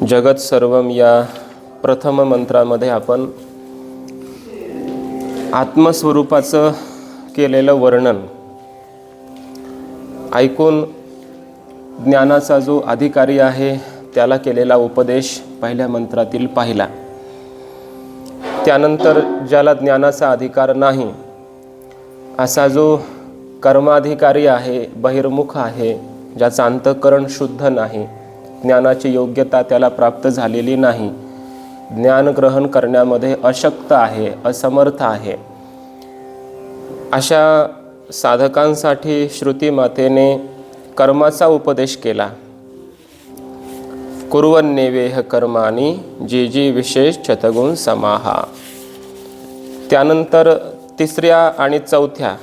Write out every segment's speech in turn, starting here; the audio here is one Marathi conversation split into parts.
जगत सर्वम या प्रथम मंत्रामध्ये आपण आत्मस्वरूपाचं केलेलं वर्णन ऐकून ज्ञानाचा जो अधिकारी आहे त्याला केलेला उपदेश पहिल्या मंत्रातील पाहिला. त्यानंतर ज्याला ज्ञानाचा अधिकार नाही असा जो कर्माधिकारी आहे, बहिर्मुख आहे, ज्याचं अंतःकरण शुद्ध नाही, ज्ञानाची योग्यता त्याला प्राप्त झालेली नाही, ज्ञान ग्रहण करण्यामध्ये अशक्त आहे, असमर्थ आहे, अशा साधकांसाठी श्रुती मातेने कर्माचा उपदेश केला. कुर्वन्नेवेह कर्माणि जी जी विशेष चतगुण समाहा. त्यानंतर तिसऱ्या आणि चौथ्या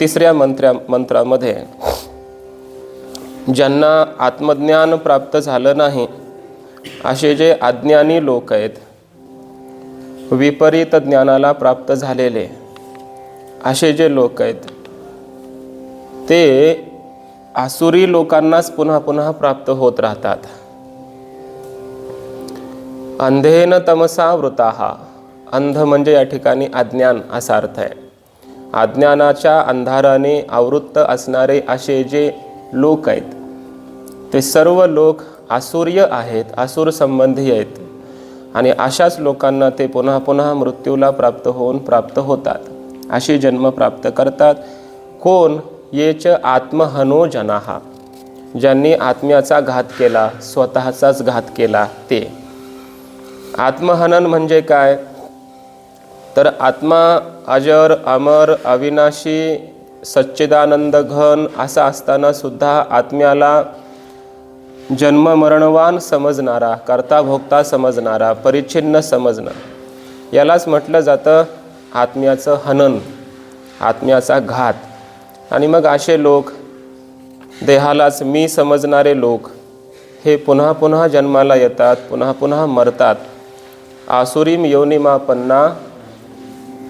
तिसऱ्या मंत्रामध्ये ज्यांना आत्मज्ञान प्राप्त झालं नाही असे जे अज्ञानी लोक आहेत, विपरीत ज्ञानाला प्राप्त झालेले असे जे लोक आहेत, ते आसुरी लोकांनाच पुन्हा पुन्हा प्राप्त होत राहतात. अंधेन तमसा वृताः. अंध म्हणजे या ठिकाणी अज्ञान असा अर्थ आहे. अज्ञानाच्या अंधाराने आवृत्त असणारे असे जे लोक आहेत ते सर्व लोक आसुर्य आहेत, आसुर संबंधी आहेत, आणि अशाच लोकांना ते पुन्हा पुन्हा मृत्यूला प्राप्त होतात, अशी जन्म प्राप्त करतात. कोण? येच आत्महनो जनाः. ज्यांनी आत्म्याचा घात केला, स्वतःचाच घात केला ते. आत्महनन म्हणजे काय? तर आत्मा अजर, अमर, अविनाशी, सच्चिदानंद घन असा असताना सुद्धा आत्म्याला जन्म मरणवान समजणारा, कर्ता भोक्ता समजणारा, परिच्छिन्न समजणं, यालाच म्हटलं जातं आत्म्याचं हनन, आत्म्याचा घात. आणि मग असे लोक, देहालाच मी समजणारे लोक, हे पुन्हा पुन्हा जन्माला येतात, पुन्हा पुन्हा मरतात. आसुरीम योनिमापन्ना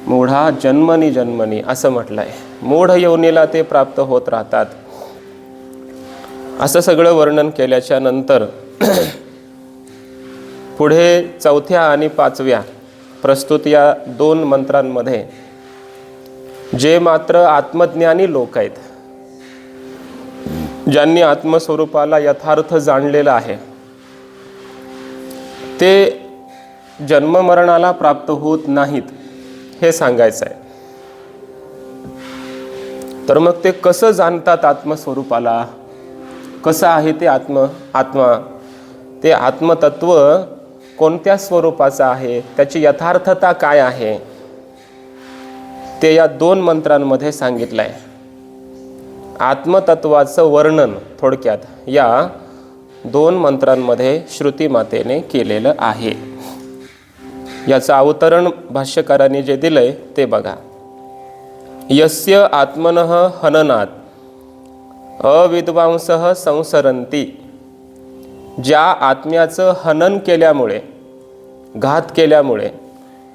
मूढा जन्मनी जन्मनी असं म्हटलं आहे. मूढ योनीला ते प्राप्त होत राहतात. असं सगळं वर्णन केल्याच्या नंतर पुढे चौथ्या आणि पाचव्या प्रस्तुत या दोन मंत्रांमध्ये जे मात्र आत्मज्ञानी लोक आहेत, ज्यांनी आत्मस्वरूपाला यथार्थ जाणलेलं आहे, ते जन्ममरणाला प्राप्त होत नाहीत हे सांगायचं आहे. तर मग ते कसं जाणतात आत्मस्वरूपाला? कसं आहे ते आत्मा? ते आत्मतत्व कोणत्या स्वरूपाचं आहे, त्याची यथार्थता काय आहे, ते या दोन मंत्रांमध्ये सांगितलं आहे. आत्मतत्वाचं वर्णन थोडक्यात या दोन मंत्रांमध्ये श्रुती मातेने केलेलं आहे. याचं अवतरण भाष्यकारांनी जे दिलंय ते बघा. यस्य आत्मनः हननात् अविद्वांसः संसरन्ति. ज्या आत्म्याचं हनन केल्यामुळे, घात केल्यामुळे,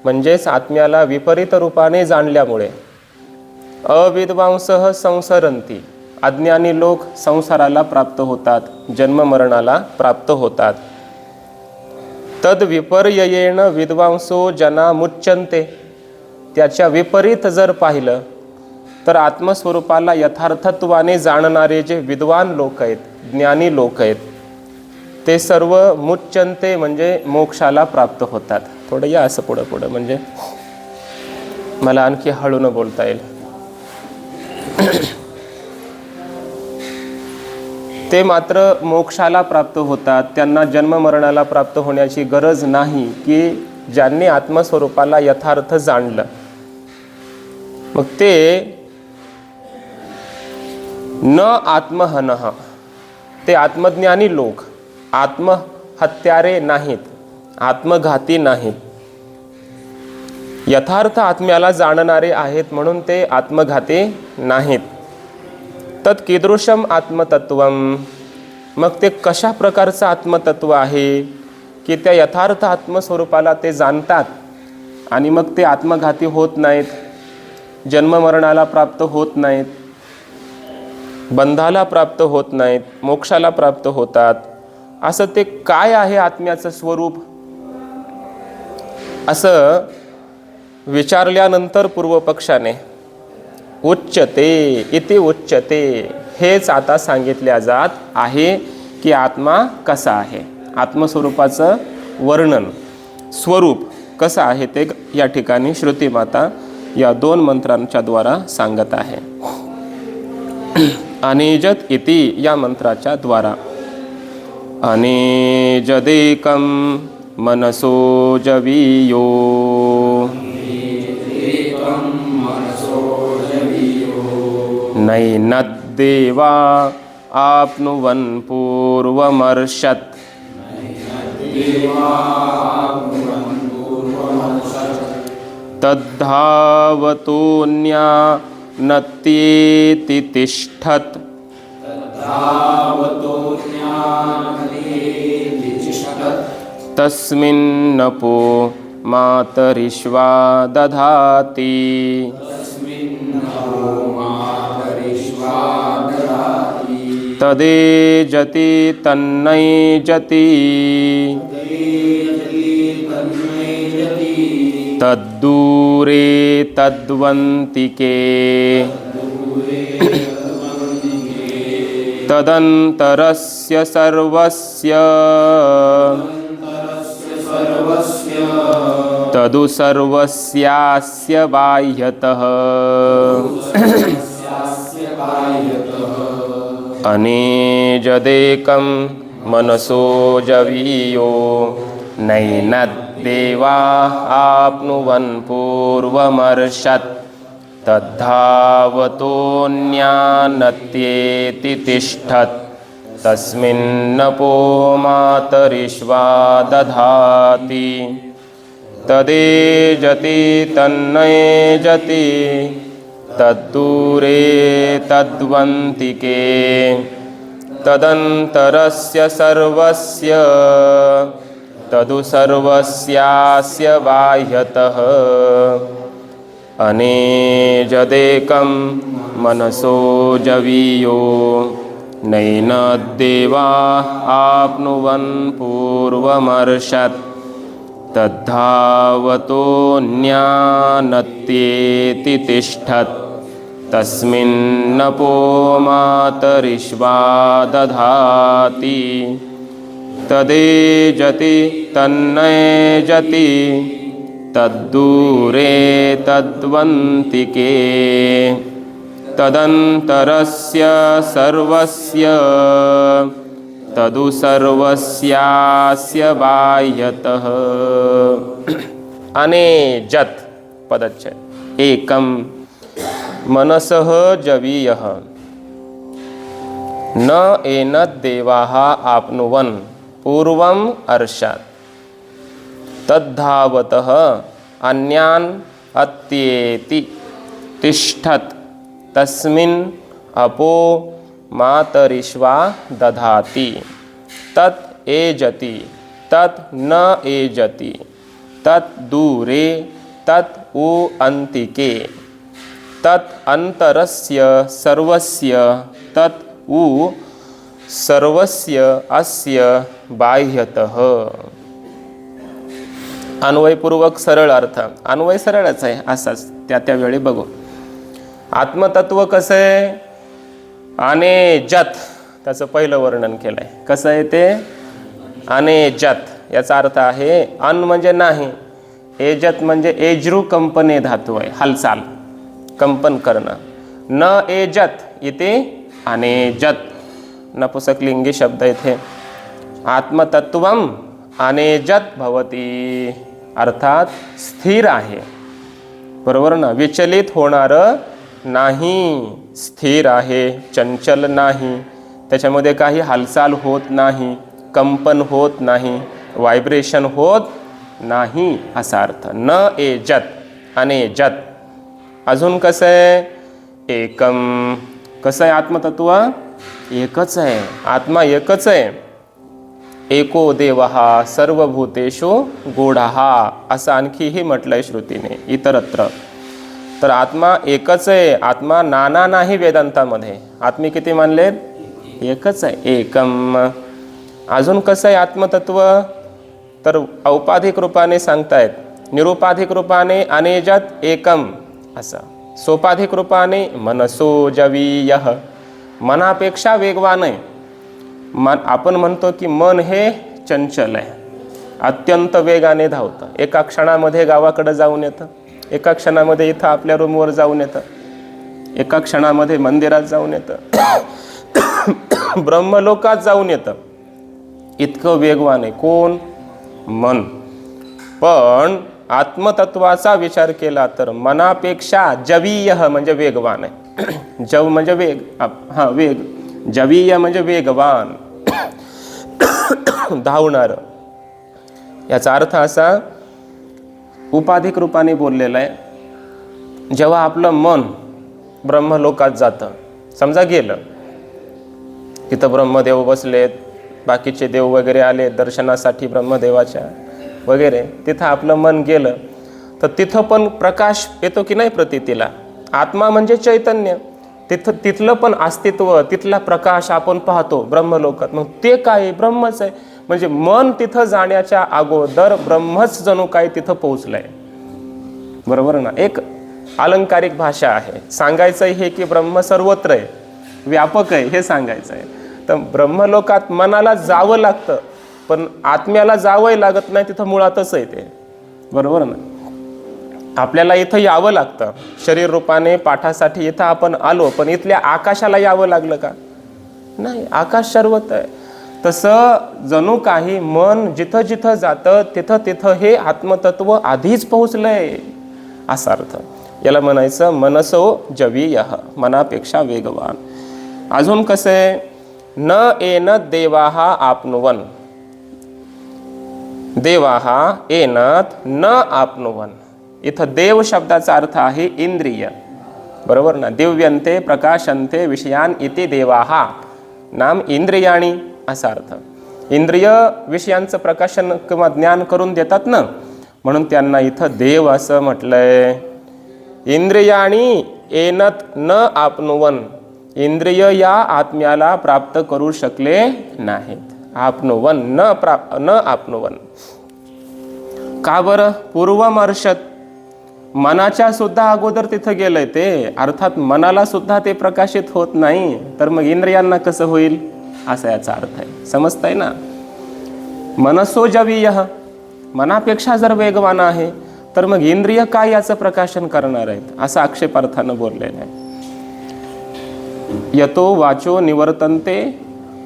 म्हणजेच आत्म्याला विपरीत रूपाने जाणल्यामुळे, अविद्वांसः संसरन्ति, अज्ञानी लोक संसाराला प्राप्त होतात, जन्ममरणाला प्राप्त होतात. तद विपर्ययेण विद्वांसो जना मुच्यन्ते. त्याच्या विपरीत जर पाहिलं तर आत्मस्वरूपाला यथार्थत्वाने जाणणारे जे विद्वान लोक आहेत, ज्ञानी लोक आहेत, ते सर्व मुच्यन्ते म्हणजे मोक्षाला प्राप्त होतात. थोडं या असं पुढं म्हणजे मला आणखी हळून बोलता येईल. ते मात्र मोक्षाला प्राप्त होतात. त्यांना जन्ममरणाला प्राप्त होण्याची गरज नाही, की ज्यांनी आत्मस्वरूपाला यथार्थ जाणलं. मग ते न आत्महनः, ते आत्मज्ञानी लोक, आत्महत्यारे नाहीत, आत्मघाती नाहीत, यथार्थ आत्म्याला जाणणारे आहेत म्हणून ते आत्मघाती नाहीत. तत् कीदृशम आत्मतत्वम. मग ते कशा प्रकारचं आत्मतत्व आहे की त्या यथार्थ आत्मस्वरूपाला ते जाणतात आणि मग ते आत्मघाती होत नाहीत, जन्ममरणाला प्राप्त होत नाहीत, बंधाला प्राप्त होत नाहीत, मोक्षाला प्राप्त होतात. असं ते काय आहे आत्म्याचं स्वरूप असं विचारल्यानंतर पूर्वपक्षाने उच्चते इति उच्चते, हेच आता सांगितल्या जात आहे की आत्मा कसा आहे, आत्मस्वरूपाचं वर्णन स्वरूप कसं आहे ते या ठिकाणी श्रुतिमाता या 2 मंत्रांच्या द्वारा सांगत आहे. अनिजत इति या मंत्राच्या द्वारा अनिजदेकं मनसो जवीयो नैनद्देवा आप्नुवन् पूर्वमर्षत् तद्धावतोऽन्या नत्येति तिष्ठत् तस्मिन्नपो मातरिश्वा दधाति तदेजति तन्नैजति तद्दूरे तद्वन्तिके तदन्तरस्य सर्वस्य तदु सर्वस्यास्य बाह्यतः अनेजदेकं मनसो जवीयो नैनद्देवा आप्नुवन् पूर्वमर्षत् तद्धावतोऽन्यानत्येति तिष्ठत् तस्मिन्नपो मातरिश्वा दधाति तदेजति तन्नैजति तद्दूरे तद्वन्तिके तदन्तरस्य सर्वस्य तदु सर्वस्यास्य बाह्यतः अनेजदेकं मनसो जवीयो नैनद्देवा आप्नुवन् पूर्वमर्षत् तद्धावतोऽन्यानत्येति तिष्ठत् तस्मिन्नपो मातरिश्वा दधाति तदेजति तन्नैजति तद्दूरे तद्वन्तिके तदन्तरस्य सर्वस्य तदु सर्वस्यास्य बाह्यतः अनेजत पदच्छेद एकम मनसः जवीयः न एनद्देवाः आप्नुवन् पूर्वम् अर्षात् तद्धावतः अन्यान् अत्येति तिष्ठत् तस्मिन् अपो मातरिश्वा दधाति तत् एजति तत् न एजति तत् दूरे तत् उ अन्तिके तत् अंतरस्य सर्वस्य तत् उ सर्वस्य अस्य बाह्यतः. अन्वयपूर्वक सरळ अर्थ, अन्वय सरळच आहे असाच त्या वेळी बघू. आत्मतत्व कसं आहे, अनेजत त्याचं पहिलं वर्णन केलं आहे. कसं आहे ते अनेजत, याचा अर्थ आहे अन म्हणजे नाही, एजत म्हणजे एजरू कंपने धातू आहे, हालचाल कंपन करणं. न एजत इथे अनेजत नपुंसकलिंगी शब्द इथे. आत्मतत्वम अनेजत भवती अर्थात स्थिर आहे, बरोबर ना, विचलित होणारं नाही, स्थिर आहे, चंचल नाही, त्याच्यामध्ये काही हालचाल होत नाही, कंपन होत नाही, व्हायब्रेशन होत नाही असा अर्थ. न एजत अनेजत. अजून कसं आहे, एकम, कसं आहे आत्मतत्व एकच आहे, आत्मा एकच आहे. एको देवः सर्वभूतेषु गूढः असं आणखीही म्हटलंय श्रुतीने इतरत्र. तर आत्मा एकच आहे, आत्मा नाना नाही वेदांतामध्ये. आत्मी किती मानलेत, एकच आहे, एकम. अजून कसं आहे आत्मतत्व, तर औपाधिक रूपाने सांगतायत, निरुपाधिक रूपाने अनेजत एकम असं, सोपाधिक रूपाने मनसो जवीयः, मनापेक्षा वेगवान आहे. आपण म्हणतो की मन हे चंचल आहे, अत्यंत वेगाने धावतं. एका क्षणामध्ये गावाकडे जाऊन येतं, एका क्षणामध्ये इथं आपल्या रूमवर जाऊन येतं, एका क्षणामध्ये मंदिरात जाऊन येतं, ब्रह्मलोकात जाऊन येतं. इतकं वेगवान आहे कोण? मन. पण आत्मतत्वाचा विचार केला तर मनापेक्षा जवीय म्हणजे वेगवान आहे. जव म्हणजे वेग, वेग. जवीय म्हणजे वेगवान, धावणार. याचा अर्थ असा उपाधिक रूपाने बोललेला आहे. जेव्हा आपलं मन ब्रह्मलोकात जातं, समजा गेलं, तिथं ब्रह्मदेव बसलेत, बाकीचे देव वगैरे आले दर्शनासाठी ब्रह्मदेवाच्या वगैरे, तिथं आपलं मन गेलं तर तिथं पण प्रकाश येतो की नाही प्रतीतीला. आत्मा म्हणजे चैतन्य, तिथलं पण अस्तित्व, तिथला प्रकाश आपण पाहतो ब्रह्मलोकात. मग ते काय? ब्रह्मच आहे. म्हणजे मन तिथं जाण्याच्या अगोदर ब्रह्मच जणू काय तिथं पोहोचलंय. बरोबर ना? एक अलंकारिक भाषा आहे. सांगायचं हे की ब्रह्म सर्वत्र आहे, व्यापक आहे, हे सांगायचं आहे. तर ब्रह्मलोकात मनाला जावं लागतं, पण आत्म्याला जावंही लागत नाही, तिथं मुळातच आहे ते. बरोबर ना? आपल्याला इथं यावं लागतं शरीर रूपाने पाठासाठी. इथं आपण आलो, पण इथल्या आकाशाला यावं लागलं का? नाही, आकाश सर्वत्र आहे. तसं जणू काही मन जिथं जिथं जातं तिथं तिथं हे आत्मतत्व आधीच पोहोचलंय, असा अर्थ. याला म्हणायचं मनसो जवीयः, मनापेक्षा वेगवान. अजून कसं आहे? न एनत देवाः आपनुवन, देवाः एनत न आपनुवन. इथं देव शब्दाचा अर्थ आहे इंद्रिय. बरोबर ना? दिव्यन्ते प्रकाशन्ते विषयान इति देवाः नाम इंद्रियाणी, असा अर्थ. इंद्रिय विषयांचं प्रकाशन किंवा ज्ञान करून देतात ना, म्हणून त्यांना इथं देव असं म्हटलंय. इंद्रियाणी एनत न आपनुवन, इंद्रिय या आत्म्याला प्राप्त करू शकले नाहीत. आपनुवन न आपनुवन. का बरं? पूर्वमर्षत, मनाच्या सुद्धा अगोदर तिथं गेलंय ते. अर्थात मनाला सुद्धा ते प्रकाशित होत नाही, तर मग इंद्रियांना कसं होईल, असा याचा अर्थ आहे. समजताय ना? मनसो जवीयः, मनापेक्षा जर वेगवान आहे तर मग इंद्रिय काय याचं प्रकाशन करणार आहेत, असं आक्षेपार्थानं बोललेलं आहे. यतो वाचो निवर्तन्ते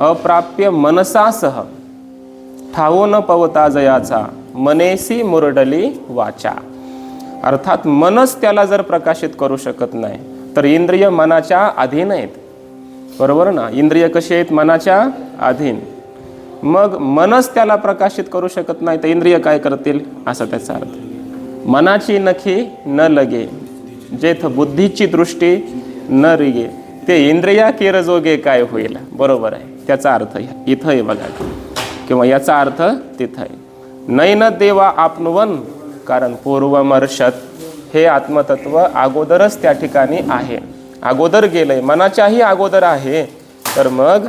अप्राप्य मनसा सह, ठावो न पवता जयाचा मनेसी मुरडली वाचा. अर्थात मनच त्याला जर प्रकाशित करू शकत नाही तर इंद्रिय मनाच्या अधीन आहेत. बरोबर ना? इंद्रिय कशी आहेत? मनाच्या अधीन. मग मनच त्याला प्रकाशित करू शकत नाही तर इंद्रिय काय करतील, असा त्याचा अर्थ. मनाची नखी न लगे, जेथ बुद्धीची दृष्टी न रिगे, ते इंद्रिया केरजोगे काय होईल. बरोबर आहे. त्याचा अर्थ इथं आहे बघा, किंवा याचा अर्थ तिथं आहे. नैन देवा आपनुवन, कारण पूर्वमर्षत हे आत्मतत्व अगोदरच त्या ठिकाणी आहे, अगोदर गेलंय, मनाच्याही अगोदर आहे. तर मग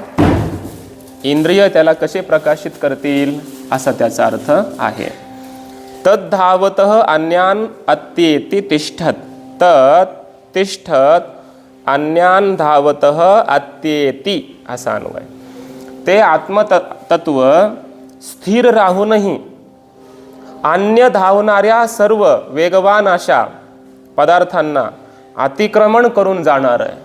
इंद्रिय त्याला कसे प्रकाशित करतील, असा त्याचा अर्थ आहे. तद्धावतः अन्यान अत्येति तिष्ठत, तत् तिष्ठत अन्यान धावतः अत्येति, असा अन्वय. ते आत्मतत्व स्थिर राहूनही अन्य धावणाऱ्या सर्व वेगवान अशा पदार्थांना अतिक्रमण करून जाणार आहे.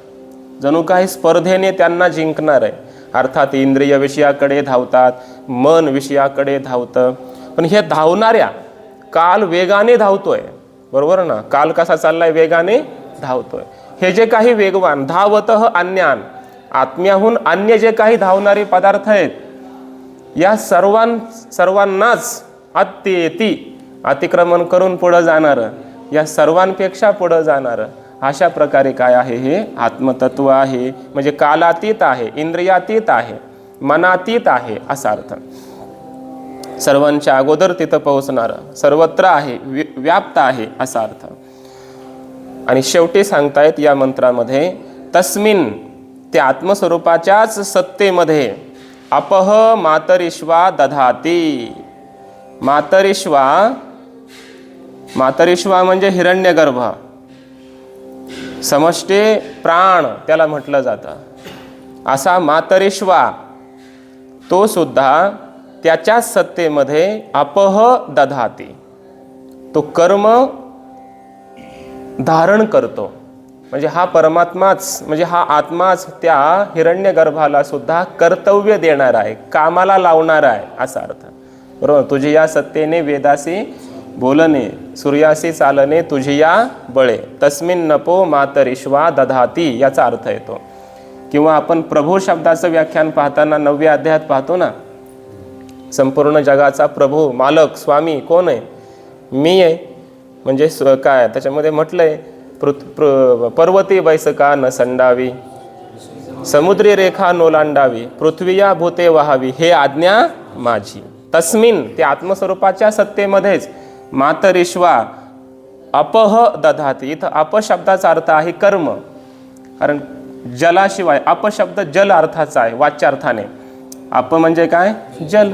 जणू काही स्पर्धेने त्यांना जिंकणार आहे. अर्थात इंद्रिय विषयाकडे धावतात, मन विषयाकडे धावतं, पण हे धावणाऱ्या, काल वेगाने धावतोय. बरोबर ना? काल कसा चाललाय? वेगाने धावतोय. हे जे काही वेगवान, धावतः अन्यान, आत्म्याहून अन्य जे काही धावणारे पदार्थ आहेत, या सर्वांनाच अत्येति, अतिक्रमण करून पुढं जाणारं, या सर्वांपेक्षा पुढं जाणारं, अशा प्रकारे काय आहे? हे आत्मतत्व आहे. म्हणजे कालातीत आहे, इंद्रियातीत आहे, मनातीत आहे, असा अर्थ. सर्वांच्या अगोदर तिथं पोहोचणारं, सर्वत्र आहे, व्याप्त आहे, असा अर्थ. आणि शेवटी सांगतायत या मंत्रामध्ये, तस्मिन, त्या आत्मस्वरूपाच्याच सत्तेमध्ये, अपह मातरिश्वा दधाती. मातरिश्वा म्हणजे हिरण्यगर्भ, समष्टी प्राण त्याला म्हटलं जातं. असा मातरिश्वा तो सुद्धा त्याच्याच सत्तेमध्ये अपह दधाती, तो कर्म धारण करतो. म्हणजे हा परमात्माच, म्हणजे हा आत्माच त्या हिरण्यगर्भाला सुद्धा कर्तव्य देणार आहे, कामाला लावणार आहे असा अर्थ. बरोबर. तुझी या सत्तेने वेदासी बोलणे, सूर्यासी चालणे तुझी या बळे, तस्मिन नपो मातरिश्वा दधाती याचा अर्थ येतो. किंवा आपण प्रभू शब्दाचं व्याख्यान पाहताना 9व्या अध्यायात पाहतो ना, संपूर्ण जगाचा प्रभू मालक स्वामी कोण आहे? मी आहे. म्हणजे काय त्याच्यामध्ये म्हटलंय, पर्वती बैसका न संडावी, समुद्री रेखा नोलांडावी, पृथ्वीया भूते वहावी, हे आज्ञा माझी. तस्मिन ते आत्मस्वरूपाच्या सत्तेमध्येच मातरिश्वा अपह दधाती. इथं अपशब्दाचा अर्थ आहे कर्म, कारण जलाशिवाय अपशब्द जल अर्थाचा आहे वाच्यार्थाने. आप म्हणजे काय? जल.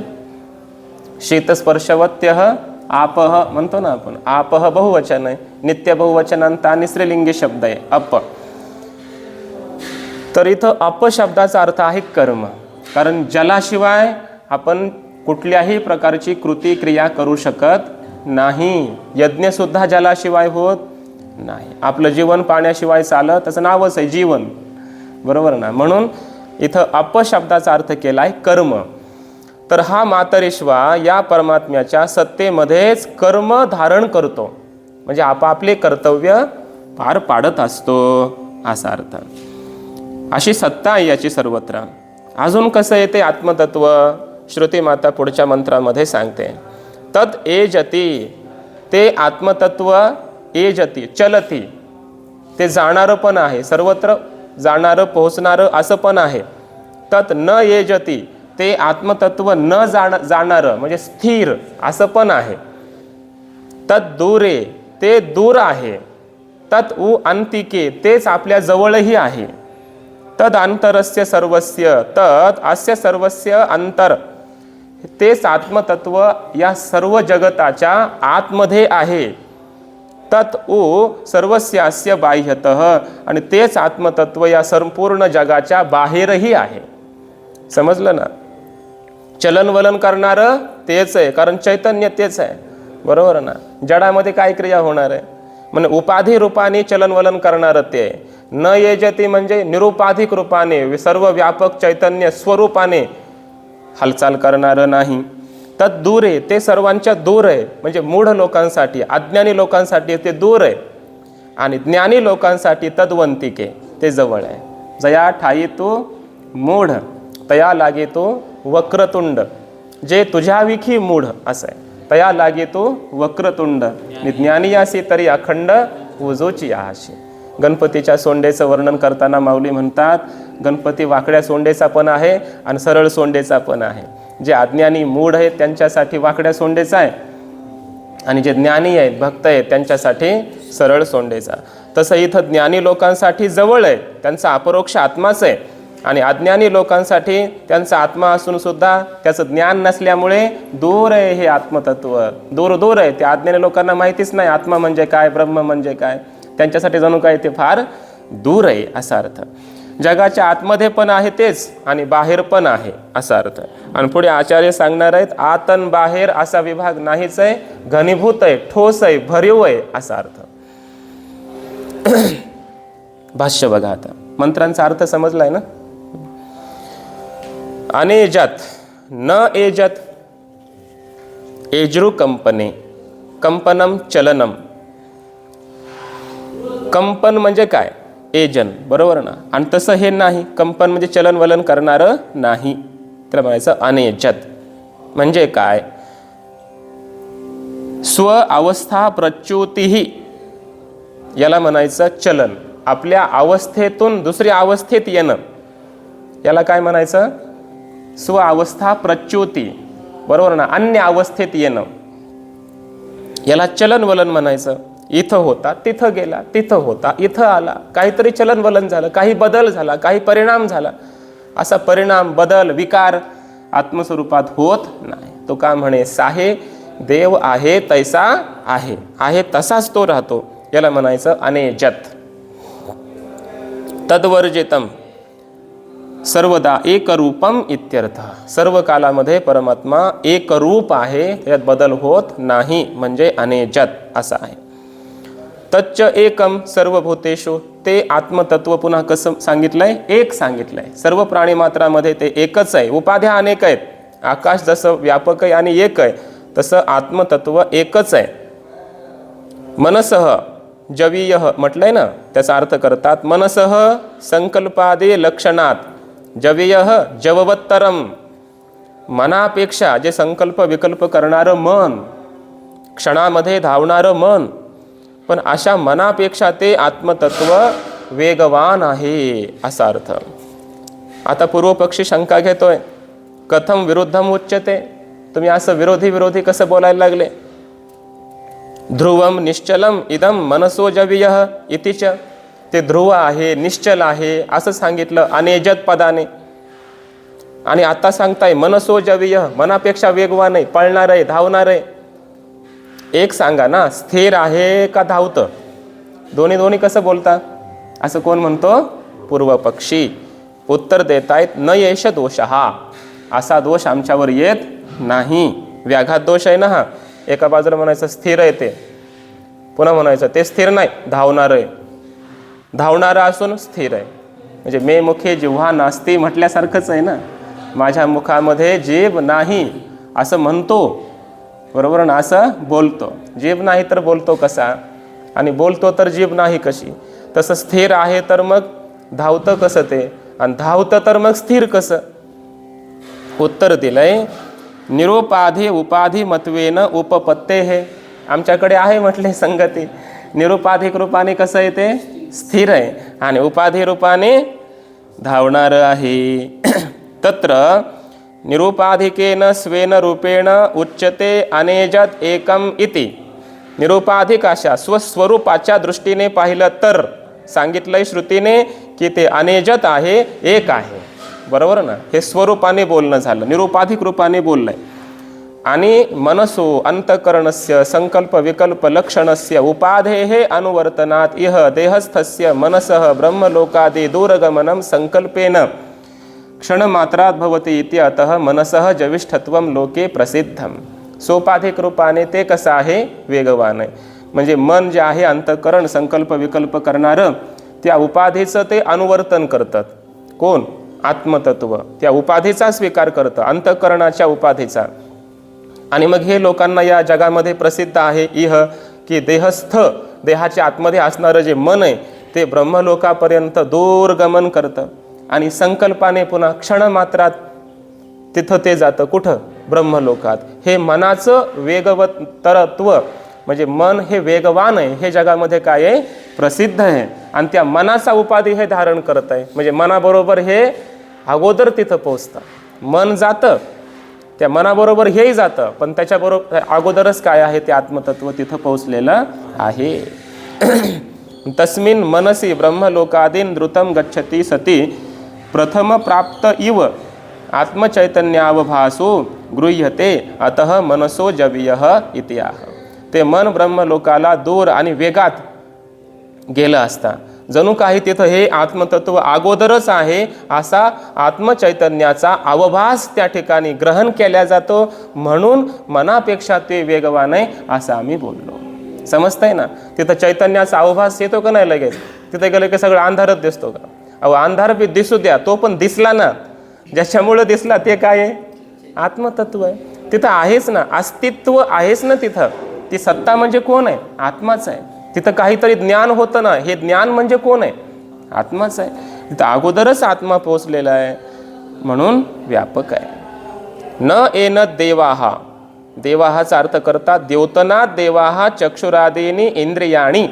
शीतस्पर्शवत्यः आपह म्हणतो ना आपण, आपह बहुवचन आहे, नित्य बहुवचनांता निस्त्रीलिंगी शब्द आहे अप. तर इथं अपशब्दाचा अर्थ आहे कर्म, कारण जलाशिवाय आपण कुठल्याही प्रकारची कृती क्रिया करू शकत नाही. यज्ञ सुद्धा जलाशिवाय होत नाही. आपलं जीवन पाण्याशिवाय चालत, त्याचं नावच आहे जीवन. बरोबर ना. म्हणून इथं अपशब्दाचा अर्थ केला आहे कर्म. तर हा मातरिश्वा या परमात्म्याच्या सत्तेमध्येच कर्म धारण करतो, म्हणजे आपापले कर्तव्य पार पाडत असतो असा अर्थ. अशी सत्ता आहे याची सर्वत्र. अजून कसं येते आत्मतत्व? श्रुती माता पुढच्या मंत्रामध्ये सांगते, तत् एजती, ते आत्मतत्व एजती चलती, ते जाणारं पण आहे, सर्वत्र जाणारं पोहोचणारं असं पण आहे. तत् न एजती, ते आत्मतत्व न जाणारं म्हणजे स्थिर असं पण आहे. तत् दूरे, ते दूर आहे. तत् उ अंतिके, तेच आपल्या जवळही आहे. तद अंतरस्य सर्वस्य, तत् अस्य सर्वस्य अंतर, तेच आत्मतत्व या सर्व जगताच्या आतमध्ये आहे. तत् उ सर्वस्यास्य बाह्यतः, आणि तेच आत्मतत्व या संपूर्ण जगाच्या बाहेरही आहे. समजलं ना. चलनवलन करणारं तेच आहे, कारण चैतन्य तेच आहे. बरोबर ना. जडामध्ये काय क्रिया होणार आहे? म्हणजे उपाधी रूपाने चलनवलन करणारं ते आहे. न येजती म्हणजे निरुपाधिक रूपाने सर्व व्यापक चैतन्य स्वरूपाने हालचाल करणारं नाही. तत् दूर आहे, ते सर्वांच्या दूर आहे, म्हणजे मूढ लोकांसाठी, अज्ञानी लोकांसाठी ते दूर आहे. आणि ज्ञानी लोकांसाठी तद्वंतिके, ते जवळ आहे. जया ठाई तू मूढ, तया लागे तो वक्रतुंड, जे तुझ्याविखी मूढ असं आहे. तया लागे तो वक्रतुंड, ज्ञानी असे तरी अखंड उजोची आशी. गणपतीच्या सोंडेचं वर्णन करताना माऊली म्हणतात, गणपती वाकड्या सोंडेचा पण आहे आणि सरळ सोंडेचा पण आहे. जे अज्ञानी मूढ आहेत त्यांच्यासाठी वाकड्या सोंडेचा आहे, आणि जे ज्ञानी आहेत भक्त आहेत त्यांच्यासाठी सरळ सोंडेचा. तसं इथं ज्ञानी लोकांसाठी जवळ आहे, त्यांचा अपरोक्ष आत्माच आहे. आणि अज्ञानी लोकांसाठी त्यांचा आत्मा असून सुद्धा त्याचं ज्ञान नसल्यामुळे दूर आहे हे आत्मतत्व. दूर आहे. त्या अज्ञानी लोकांना माहितीच नाही आत्मा म्हणजे काय, ब्रह्म म्हणजे काय. त्यांच्यासाठी जणू काय ते फार दूर आहे असा अर्थ. जगाच्या आतमध्ये पण आहे तेच, आणि बाहेर पण आहे असा अर्थ. आणि पुढे आचार्य सांगणार आहेत, आतन बाहेर असा विभाग नाहीच आहे, घनीभूत आहे, ठोस आहे, भरीव आहे असा अर्थ. भाष्य बघा आता. मंत्रांचा अर्थ समजलाय ना. अनेजत न एजत, एजरू कंपने, कंपनम चलनम. कंपन म्हणजे काय? एजन. बरोबर ना. आणि तसं हे नाही, कंपन म्हणजे चलन वलन करणारं नाही. तर म्हणायचं अनेजत म्हणजे काय? स्व अवस्था प्रच्युतीही, याला म्हणायचं चलन. आपल्या अवस्थेतून दुसऱ्या अवस्थेत येणं, याला काय म्हणायचं? स्व अवस्था प्रच्युती. बरोबर ना. अन्य अवस्थेत येणं, याला चलन वलन म्हणायचं. इथं होता तिथं गेला, तिथं होता इथं आला, काहीतरी चलन वलन झालं, काही बदल झाला, काही परिणाम झाला. असा परिणाम, बदल, विकार आत्मस्वरूपात होत नाही. तो का म्हणे, साहे देव आहे तैसा आहे, आहे तसाच तो राहतो. याला म्हणायचं अनेजत. तद्वर्जितम सर्वदा एकरूपम इत्यर्थ. सर्व कालामध्ये परमात्मा एकरूप आहे, यात बदल होत नाही, म्हणजे अनेजत असा आहे. तच्च एकम सर्वभूतेषु, ते आत्मतत्व पुन्हा कसं सांगितलंय, एक सांगितलंय. सर्व प्राणीमात्रामध्ये ते एकच आहे. उपाध्या अनेक आहेत. आकाश जसं व्यापक आहे आणि एक आहे, तसं आत्मतत्व एकच आहे. मनसः जवीय म्हटलंय ना, त्याचा अर्थ करतात मनसः संकल्पादे लक्षणात जवीय जववत्तरम. मनापेक्षा जे संकल्प विकल्प करणारं मन, क्षणामध्ये धावणारं मन, पण अशा मनापेक्षा ते आत्मतत्व वेगवान आहे असा अर्थ. आता पूर्वपक्षी शंका घेतोय, कथम विरुद्धम उच्यते, तुम्ही असं विरोधी विरोधी कसं बोलायला लागले. ध्रुवम निश्चलम इदम मनसो जवीय इतिच, ते ध्रुव आहे, निश्चल आहे असं सांगितलं अनेजत पदाने, आणि आता सांगताय मनसो जवीय, मनापेक्षा वेगवान आहे, पळणार आहे, धावणार आहे. एक सांगा ना, स्थिर आहे का धावतं, दोन्ही दोन्ही कसं बोलता असं कोण म्हणतो, पूर्व पक्षी. उत्तर देतायत न येश दोष, हा असा दोष आमच्यावर येत नाही. व्याघात दोष आहे ना हा. एका बाजूला म्हणायचं स्थिर आहे ते, पुन्हा म्हणायचं ते स्थिर नाही, धावणार आहे. धावणारा असून स्थिर आहे, म्हणजे मे मुखे जिव्हा नास्ती म्हटल्यासारखंच आहे ना. माझ्या मुखामध्ये जीभ नाही असं म्हणतो, बरोबर ना, असं बोलतो. जीभ नाही तर बोलतो कसा, आणि बोलतो तर जीभ नाही कशी. तसं स्थिर आहे तर मग धावतं कसं ते, आणि धावतं तर मग स्थिर कसं. उत्तर दिलंय निरुपाधी उपाधी मत्वेन उपपत्ते हे. आमच्याकडे आहे म्हटले संगती. निरुपाधिक रूपाने कसं आहे ते स्थिर आहे, आणि उपाधी रूपाने धावणार आहे. तत्र निरुपाधिकेन स्वेन रूपेण उच्यते अनेजत एकम इति. निरुपाधिक अशा स्वस्वरूपाच्या दृष्टीने पाहिलं तर सांगितलंय श्रुतीने की ते अनेजत आहे, एक आहे. बरोबर ना, हे स्वरूपाने बोलणं झालं, निरुपाधिक रूपाने बोललंय. आणि मनसो अंतकरणस्य संकल्प विकल्प लक्षणस्य उपाधेः अनुवर्तनात् इह देहस्थस्य मनसः ब्रह्मलोकादि दूरगमनं संकल्पेन क्षणमात्रात भवति इति अतः मनसः जविष्ठत्वं लोके प्रसिद्धम. सोपाधिक रूपाने ते कसं आहे, वेगवान आहे. म्हणजे मन जे आहे अंतकरण संकल्प विकल्प करणारं, त्या उपाधीचं ते अनुवर्तन करतात. कोण, आत्मतत्व त्या उपाधीचा स्वीकार करतं, अंतकरणाच्या उपाधीचा. आणि मग हे लोकांना या जगामध्ये प्रसिद्ध आहे इह, की देहस्थ देहाच्या आतमध्ये असणारं जे मन आहे ते ब्रह्मलोकापर्यंत दूर गमन करतं, आणि संकल्पाने पुन्हा क्षणमात्रात तिथं ते जातं. कुठं, ब्रह्मलोकात. हे मनाचं वेगवत्तरत्व, म्हणजे मन हे वेगवान आहे, हे जगामध्ये काय आहे, प्रसिद्ध आहे. आणि त्या मनाचा उपाधी हे धारण करत आहे, म्हणजे मनाबरोबर हे अगोदर तिथं पोचतं. मन जातं, त्या मनाबरोबर हेही जातं, पण त्याच्याबरोबर अगोदरच काय आहे, ते आत्मतत्व तिथं पोचलेलं आहे. तस्मिन् मनसी ब्रह्मलोकादीन द्रुतं गच्छति सती प्रथम प्राप्त इव आत्मचैतन्यावभासो गृह्यते अतः मनसो जवीयः इत्याह. ते मन ब्रह्मलोकाला दूर आणि वेगात गेलं असता जणू काही तिथं हे आत्मतत्व अगोदरच आहे असा आत्मचैतन्याचा अवभास त्या ठिकाणी ग्रहण केला जातो. म्हणून मनापेक्षा ते वेगवान आहे असं आम्ही बोललो. समजतंय ना, तिथं चैतन्याचा अवभास येतो का नाही लगेच. तिथे गेलं की सगळं अंधारच दिसतो का. अहो अंधार बी दिसू द्या, तो पण दिसला ना, ज्याच्यामुळं दिसला ते काय आहे, आत्मतत्व आहे. तिथं आहेच ना, अस्तित्व आहेच ना तिथं. ती सत्ता म्हणजे कोण आहे, आत्माच आहे. तिथं काहीतरी ज्ञान होतं ना, हे ज्ञान म्हणजे कोण आहे, आत्माच आहे. तिथं अगोदरच आत्मा पोचलेला आहे, म्हणून व्यापक आहे. न एन देवाहा, देवाहाचा अर्थ करतात द्योतनात देवाहा चक्षुरादीनी इंद्रियाणी.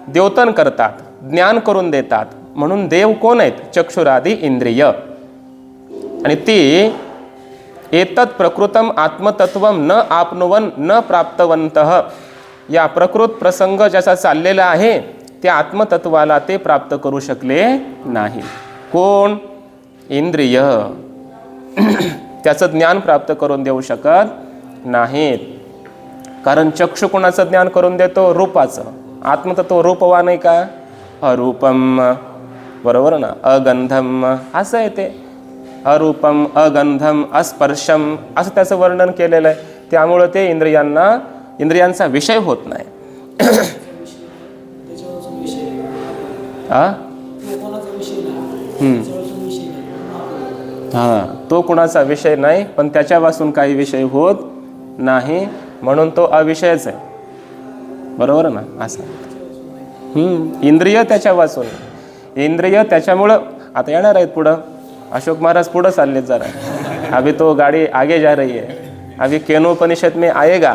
द्योतन करतात, ज्ञान करून देतात, म्हणून देव कोण आहेत, चक्षुरादी इंद्रिय. आणि ती एतत् प्रकृतम आत्मतत्वम न आपनुवन न प्राप्तवंतः. या प्रकृत प्रसंग ज्याचा चाललेला आहे त्या आत्मतत्वाला ते प्राप्त करू शकले नाही. कोण, इंद्रिय. त्याचं ज्ञान प्राप्त करून देऊ शकत नाहीत. कारण चक्षु कोणाचं ज्ञान करून देतो? रूपाचं. आत्मतत्व रूपवान आहे का? अरूपम, बरोबर ना. अगंधम असं आहे ते. अरूपम, अगंधम, अस्पर्शम असं त्याचं वर्णन केलेलं आहे. त्यामुळं ते इंद्रियांचा विषय होत नाही. तो कुणाचा विषय नाही, पण त्याच्यापासून काही विषय होत नाही, म्हणून तो अविषयच आहे. बरोबर ना. असं इंद्रिय त्याच्यापासून, इंद्रिय त्याच्यामुळं. आता येणार आहेत पुढं. अशोक महाराज पुढं चाललेत जरा. अभी तो गाडी आगे जा रही है. अभी केनोपनिषद में आएगा.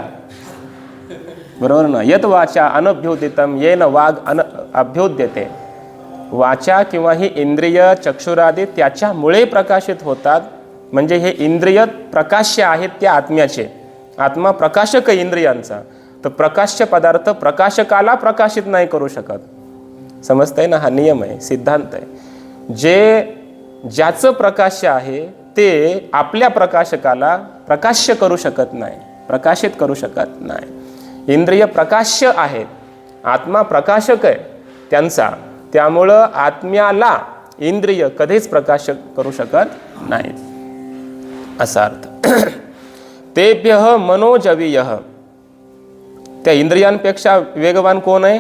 बरोबर ना. यत वाचा अनभ्युदितम येन वाग अभ्युद्यते. वाचा किंवा ही इंद्रिय चक्षुरादी त्याच्यामुळे प्रकाशित होतात. म्हणजे हे इंद्रिय प्रकाश्य आहेत त्या आत्म्याचे. आत्मा प्रकाशक आहे इंद्रियांचा. तर प्रकाश्य पदार्थ प्रकाशकाला प्रकाशित नाही करू शकत. समजतंय ना. हा नियम आहे, सिद्धांत आहे. ज्याचं प्रकाश्य आहे ते आपल्या प्रकाशकाला प्रकाश्य करू शकत नाही, प्रकाशित करू शकत नाही. इंद्रिय प्रकाश्य आहेत, आत्मा प्रकाशक आहे त्यांचा. त्यामुळं आत्म्याला इंद्रिय कधीच प्रकाश करू शकत नाहीत, असा अर्थ. तेभ्यः मनोजवीयः. त्या इंद्रियांपेक्षा वेगवान कोण आहे?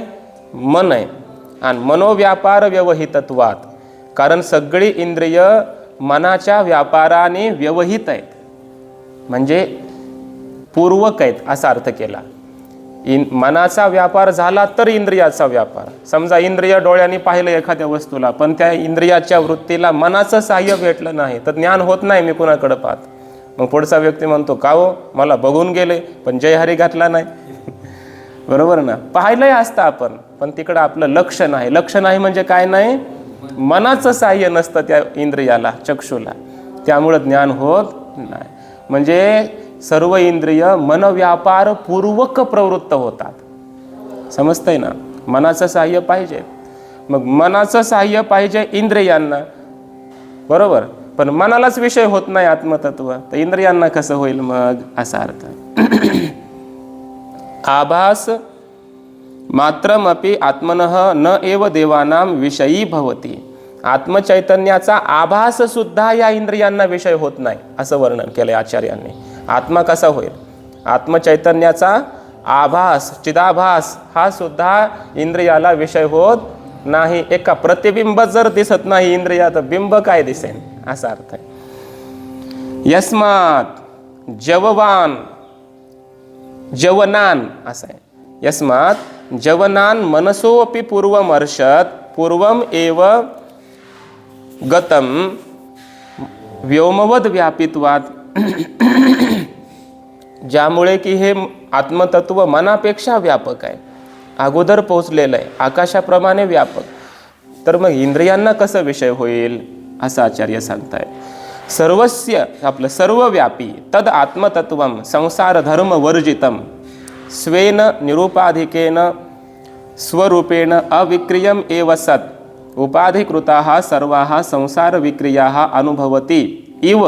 मन आहे. आणि मनोव्यापार व्यवहितत्वात. कारण सगळी इंद्रिय मनाच्या व्यापाराने व्यवहित आहेत, म्हणजे पूर्वक आहेत असा अर्थ केला. मनाचा व्यापार झाला तर इंद्रियाचा व्यापार. समजा इंद्रिय डोळ्यांनी पाहिलं एखाद्या वस्तूला, पण त्या इंद्रियाच्या वृत्तीला मनाचं साह्य भेटलं नाही, तर ज्ञान होत नाही. मी कुणाकडे पाहत. मग पुढचा व्यक्ती म्हणतो, का हो मला बघून गेले पण जय हरी घातला नाही. बरोबर ना. पाहिलंय असतं आपण, पण तिकडं आपलं लक्ष नाही. लक्ष नाही म्हणजे काय नाही? मनाचं साह्य नसतं त्या इंद्रियाला, चक्षुला. त्यामुळं ज्ञान होत नाही. म्हणजे सर्व इंद्रिय मनव्यापार पूर्वक प्रवृत्त होतात. समजतंय ना. मनाचं साह्य पाहिजे. मग मनाचं साह्य पाहिजे इंद्रियांना, बरोबर. पण मनालाच विषय होत नाही आत्मतत्व, तर इंद्रियांना कसं होईल मग, असा अर्थ. आभास मात्रमपि आत्मनः न एव देवानां विषयी भवति. आत्मचैतन्याचा आभास सुद्धा या इंद्रियांना विषय होत नाही, असं वर्णन केलंय आचार्यांनी. आत्मा कसा होईल? आत्मचैतन्याचा आभास, चिदाभास हा सुद्धा इंद्रियाला विषय होत नाही. एका प्रतिबिंब जर दिसत नाही इंद्रियात, बिंब काय दिसेल, असा अर्थ आहे. यस्मात् जववान, जवनान असं आहे. यस्मात् जवनान मनसोपि पूर्वमर्षत पूर्वम एव गतम व्योमवद व्यापित्वात. ज्यामुळे की हे आत्मतत्व मनापेक्षा व्यापक आहे, अगोदर पोचलेलं आहे, आकाशाप्रमाणे व्यापक. तर मग इंद्रियांना कसं विषय होईल, असं आचार्य सांगताय. सर्वस्य आपलं सर्वव्यापी तद आत्मतत्वम संसार धर्म वर्जितम स्वेन निरूपाधिकेन स्वरूपेण अविक्रियम एव सत् उपाधिकृताः सर्वाः संसार विक्रियाः अनुभवति इव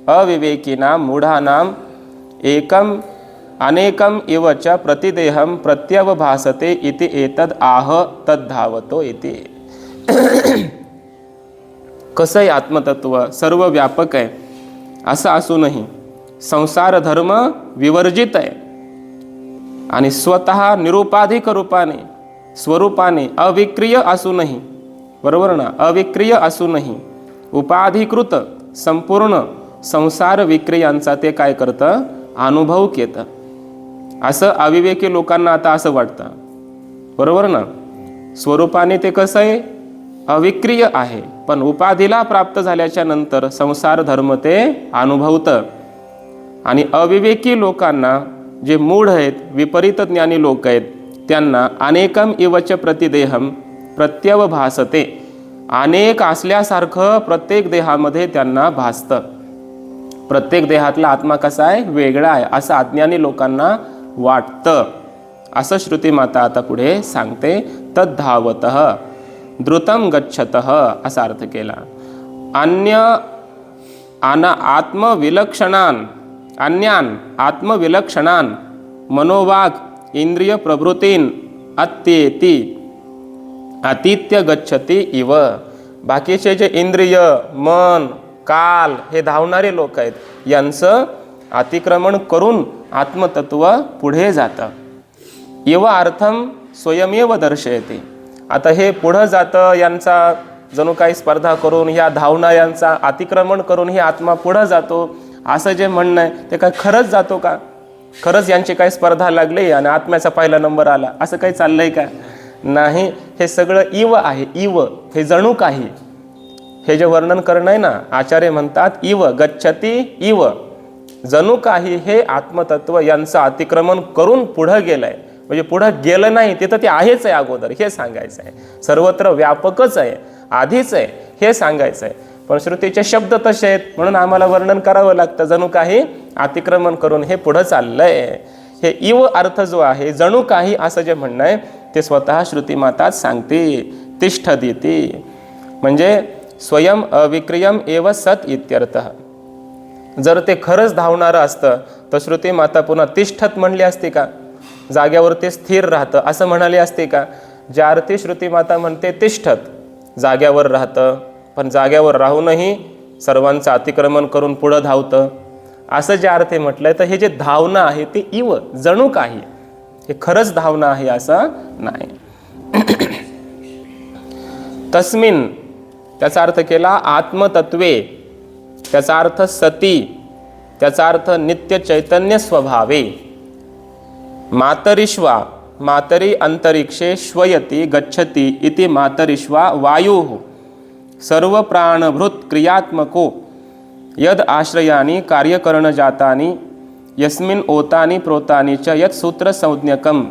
अविवेकिनां मूढानां एकम अनेकम इव च प्रतिदेहम प्रत्यवभासते इति एतद आह तद्धावतो इति. कसं आहे आत्मतत्व? सर्व व्यापक आहे असं असूनही संसार धर्म विवर्जित आहे आणि स्वतः निरुपाधिक रूपाने स्वरूपाने अविक्रिय असूनही, बरोबर ना, अविक्रिय असूनही उपाधिकृत संपूर्ण संसार विक्रियांचा ते काय करतं? अनुभव घेतं. असं अविवेकी लोकांना आता असं वाटतं, बरोबर ना. स्वरूपाने ते कसं आहे? अविक्रिय आहे, पण उपाधीला प्राप्त झाल्याच्या नंतर संसार धर्म ते अनुभवतं. आणि अविवेकी लोकांना, जे मूढ आहेत, विपरीत ज्ञानी लोक आहेत, त्यांना अनेकम इवच प्रतिदेहम प्रत्यवभासते. अनेक असल्यासारखं प्रत्येक देहामध्ये त्यांना भासतं. प्रत्येक देहातला आत्मा कसा आहे? वेगळा आहे, असं अज्ञानी लोकांना वाटतं. असं श्रुतिमाता आता पुढे सांगते. तद्धावतः द्रुतम गच्छतः असा अर्थ केला. अन्य आत्मविलक्षणान अन्यान आत्मविलक्षणान मनोवाग इंद्रिय प्रवृत्तीन अत्येती अतित्य गच्छती इव. बाकीचे जे इंद्रिय मन काल हे धावणारे लोक आहेत, यांचं अतिक्रमण करून आत्मतत्व पुढे जातं. इव अर्थम स्वयमेव दर्शयते. आता हे पुढं जातं, यांचा जणू काही स्पर्धा करून, या धावणाऱ्यांचा अतिक्रमण करून ही आत्मा पुढं जातो, असं जे म्हणणं आहे ते काय खरंच जातो का? खरंच यांची काही स्पर्धा लागली आणि आत्म्याचा पहिला नंबर आला, असं काही चाललंय का? नाही. हे सगळं इव आहे. इव हे जणू काही, हे जे वर्णन करणं आहे ना, आचार्य म्हणतात इव गच्छती इव, जणू काही हे आत्मतत्व यांचं अतिक्रमण करून पुढं गेलंय. म्हणजे पुढं गेलं नाही, तिथं ते आहेच आहे अगोदर, हे सांगायचं आहे. सर्वत्र व्यापकच आहे, आधीच आहे, हे सांगायचं आहे. पण श्रुतीचे शब्द तसे आहेत, म्हणून आम्हाला वर्णन करावं लागतं. जणू काही अतिक्रमण करून हे पुढं चाललंय. हे इव अर्थ जो आहे, जणू काही असं जे म्हणणं आहे, ते स्वतः श्रुतीमाताच सांगते. तिष्ठ देते म्हणजे स्वयं अविक्रियम एव सत इत्यर्थः. जर ते खरंच धावणारं असतं तर श्रुती माता पुन्हा तिष्ठत म्हणली असती का? जाग्यावर ते स्थिर राहतं असं म्हणाली असते का? ज्या अर्थी श्रुती माता म्हणते तिष्ठत, जाग्यावर राहतं, पण जाग्यावर राहूनही सर्वांचं अतिक्रमण करून पुढं धावतं, असं ज्या अर्थी म्हटलंय, तर हे जे धावणं आहे ते इव जणू काही, हे खरंच धावणं आहे असं नाही. तस्मिन त्याचा अर्थ केला आत्मतत्वे, त्याचा अर्थ सती, त्याचा अर्थ नित्य चैतन्य स्वभावे. मातरिश्वा मातरी अंतरिक्षे श्वयति गच्छति इति मातरिश्वा वायुः सर्व प्राणभृत क्रियात्मको यद आश्रयानि कार्यकरणजातानि यस्मिन् ओतानि प्रोतानि च यत् सूत्र संज्ञकम्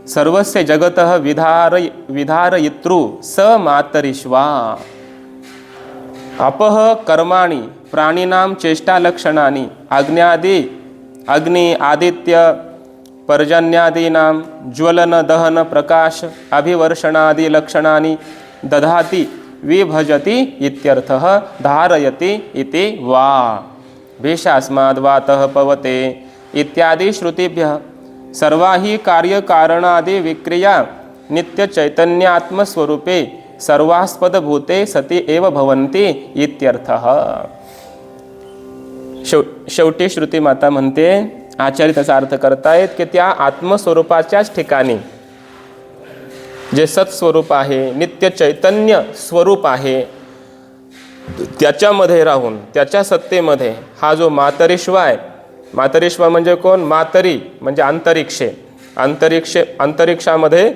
सर्वस्य जगतः विधारयितृ स मातरिश्वा. अपह कर्माणि प्राणिनां चेष्टालक्षणानि अग्नि आदित्य पर्जन्यादीनां ज्वलन दहन प्रकाश अभिवर्षणादि लक्षणानि दधाति विभजति इत्यर्थः धारयति इति वा. भेषास्माद् वातः पवते इत्यादि श्रुतिभ्यः सर्वा हि कार्यकारणादि विक्रिया नित्य चैतन्यात्मस्वरूपे सर्वास्पदभूते सति एव भवन्ति इत्यर्थः. शेवटी श्रुती माता म्हणते, आचार्य त्याचा अर्थ करतायत की त्या आत्मस्वरूपाच्याच ठिकाणी जे सत्स्वरूप आहे, नित्य चैतन्य स्वरूप आहे, त्याच्यामध्ये राहून त्याच्या सत्तेमध्ये हा जो मातरिश्वा आहे, मातरिश्वा म्हणजे कोण? मातरी म्हणजे अंतरिक्षामध्ये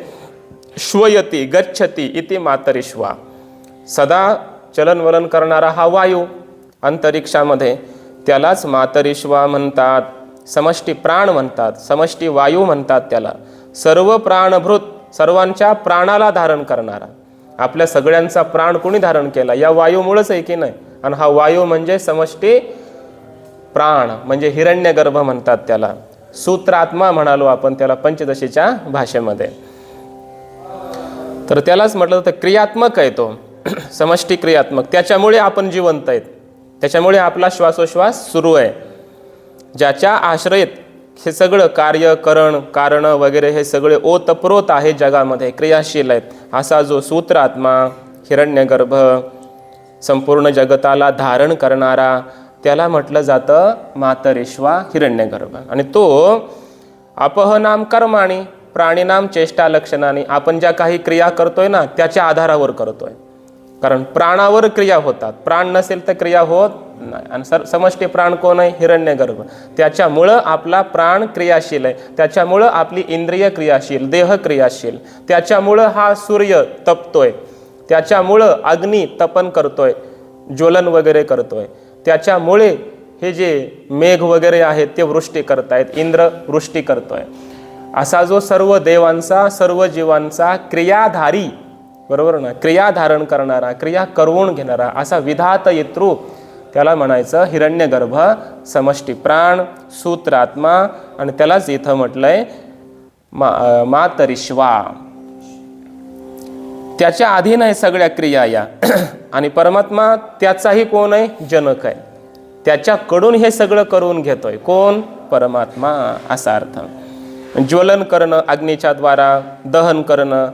श्वयती गच्छती इति मातरिश्वा, सदा चलनवलन करणारा हा वायू अंतरिक्षामध्ये, त्यालाच मातरिश्वा म्हणतात. समष्टी प्राण म्हणतात, समष्टी वायू म्हणतात त्याला. सर्व प्राणभृत, सर्वांच्या प्राणाला धारण करणारा. आपल्या सगळ्यांचा प्राण कोणी धारण केला? या वायूमुळेच आहे की नाही? आणि हा वायू म्हणजे समष्टी प्राण, म्हणजे हिरण्यगर्भ म्हणतात त्याला. सूत्रात्मा म्हणालो आपण त्याला पंचदशीच्या भाषेमध्ये. तर त्यालाच म्हटलं तर क्रियात्मक आहे तो, समष्टी क्रियात्मक. त्याच्यामुळे आपण जिवंत आहेत, त्याच्यामुळे आपला श्वासोश्वास सुरू आहे. ज्याच्या आश्रयत हे सगळं कार्यकरण कारण वगैरे हे सगळे ओतप्रोत आहे, जगामध्ये क्रियाशील आहेत, असा जो सूत्रात्मा हिरण्यगर्भ संपूर्ण जगताला धारण करणारा, त्याला म्हटलं जातं मातरिश्वा हिरण्यगर्भ. आणि तो अपहनाम कर्माणी प्राणीनाम चेष्टा लक्षणाने, आपण ज्या काही क्रिया करतोय ना त्याच्या आधारावर करतोय. कारण प्राणावर क्रिया होतात, प्राण नसेल तर क्रिया होत नाही. आणि समष्टी प्राण कोण आहे? हिरण्यगर्भ. त्याच्यामुळं आपला प्राण क्रियाशील आहे, त्याच्यामुळं आपली इंद्रिय क्रियाशील, देह क्रियाशील, त्याच्यामुळं हा सूर्य तपतोय, त्याच्यामुळं अग्नी तपन करतोय, ज्वलन वगैरे करतोय, त्याच्यामुळे हे जे मेघ वगैरे आहेत ते वृष्टी करतायत, इंद्र वृष्टी करतोय. असा जो सर्व देवांचा सर्व जीवांचा क्रियाधारी, बरोबर ना, क्रिया धारण करणारा, क्रिया करवून घेणारा असा विधातयितृ, त्याला म्हणायचं हिरण्यगर्भ, समष्टी प्राण, सूत्रात्मा. आणि त्यालाच इथं म्हटलंय मातरिश्वा. त्याच्या अधीन आहे सगळ्या क्रिया या. आणि परमात्मा त्याचाही कोण आहे? जनक आहे. त्याच्याकडून हे सगळं करून घेतोय. कोण? परमात्मा असा अर्थ. ज्वलन करणं अग्नीच्या द्वारा, दहन करणं,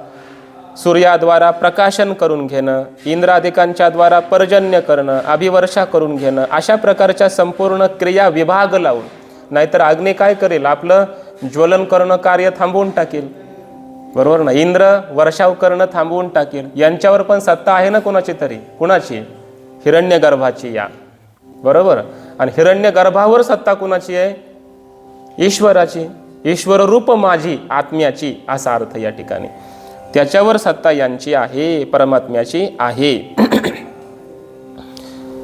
सूर्याद्वारा प्रकाशन करून घेणं, इंद्रादिकांच्या द्वारा पर्जन्य करणं, अभिवर्षा करून घेणं, अशा प्रकारच्या संपूर्ण क्रिया विभाग लावून. नाहीतर अग्नी काय करेल? आपलं ज्वलन करणं कार्य थांबवून टाकेल, बरोबर ना. इंद्र वर्षाव करणं थांबवून टाकेल. यांच्यावर पण सत्ता आहे ना कोणाची तरी. कुणाची? हिरण्यगर्भाची या, बरोबर. आणि हिरण्यगर्भावर सत्ता कुणाची आहे? ईश्वराची. ईश्वर रूप माझी आत्म्याची असा अर्थ या ठिकाणी. त्याच्यावर सत्ता यांची आहे, परमात्म्याची आहे.